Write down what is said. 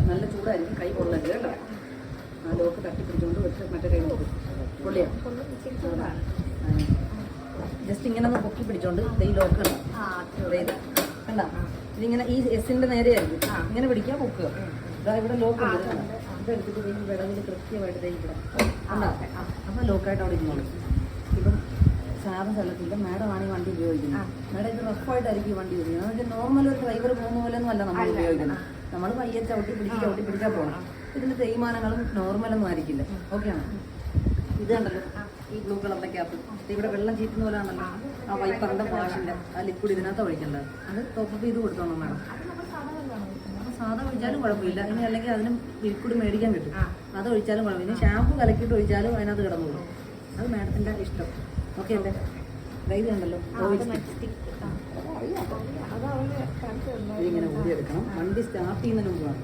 നല്ല ചൂടായിരിക്കും, കൈ കൊള്ളരുത് കേട്ടോ. ആ ലോക്ക് തട്ടിപ്പിടിച്ചുകൊണ്ട് വെച്ച് മറ്റേ കൈ കൊടുക്കും. പൊള്ളിയോ? ജസ്റ്റ് ഇങ്ങനെ ഒന്ന് പൊക്കി പിടിച്ചോണ്ട് ഈ ലോക്ക് കണ്ടോ? കണ്ട ഇതിങ്ങനെ ഈ എസിന്റെ നേരെയായിരിക്കും. ഇങ്ങനെ പിടിക്കുക, പൊക്കുക. ഇതാ ഇവിടെ ലോക്ക് ഉണ്ട്. ഇതെടുത്തിട്ട് ഈ വിടവിൽ കൃത്യമായിട്ട് ഇവിടെ കണ്ടോ? അപ്പം ലോക്കായിട്ട് അവിടെ ഇരുന്നോളൂ. ഇപ്പം സാധാ സ്ഥലത്തില്ല, മാഡം ആണ് ഈ വണ്ടി ഉപയോഗിക്കുന്നത്. മാഡം ഇത് റഫായിട്ടായിരിക്കും ഈ വണ്ടി ഉപയോഗിക്കുന്നത്. എന്ന് വെച്ചാൽ നോർമൽ ഒരു ഡ്രൈവർ പോകുന്ന പോലെയൊന്നും അല്ല നമ്മൾ ഉപയോഗിക്കുന്നത്. നമ്മൾ പയ്യെ ചവിട്ടി പിടിച്ചാൽ പോകണം. ഇതിന്റെ തേയ്മാനങ്ങളും നോർമലൊന്നും ആയിരിക്കില്ല. ഓക്കെയാണ്. ഇത് കണ്ടല്ലോ ഈ ബ്ലൂ കളറിന്റെ ക്യാപ്പ്, ഇവിടെ വെള്ളം ചീറ്റുന്ന പോലെ ആണല്ലോ. ആ വൈപ്പറിന്റെ വാഷിന്റെ ആ ലിക്വിഡ് ഇതിനകത്ത് ഒഴിക്കേണ്ടത്. അത് ടോപ്പ് ചെയ്ത് കൊടുത്തോണം മാഡം. സാധാ ഒഴിച്ചാലും കുഴപ്പമില്ല. ഇനി അല്ലെങ്കിൽ അതിന് ലിക്വിഡ് മേടിക്കാൻ കിട്ടും, അത് ഒഴിച്ചാലും കുഴപ്പമില്ല. ഇനി ഷാമ്പു കലക്കിയിട്ട് ഒഴിച്ചാലും അതിനകത്ത് കിടന്നോളൂ. അത് മാഡത്തിന്റെ ഇഷ്ടം. ഓക്കെ അല്ലേ? ഇത് കണ്ടല്ലോ ഇതിങ്ങനെ ഊരിയെടുക്കണം. വണ്ടി സ്റ്റാർട്ട് ചെയ്യുന്നതിന് മുമ്പാണ്.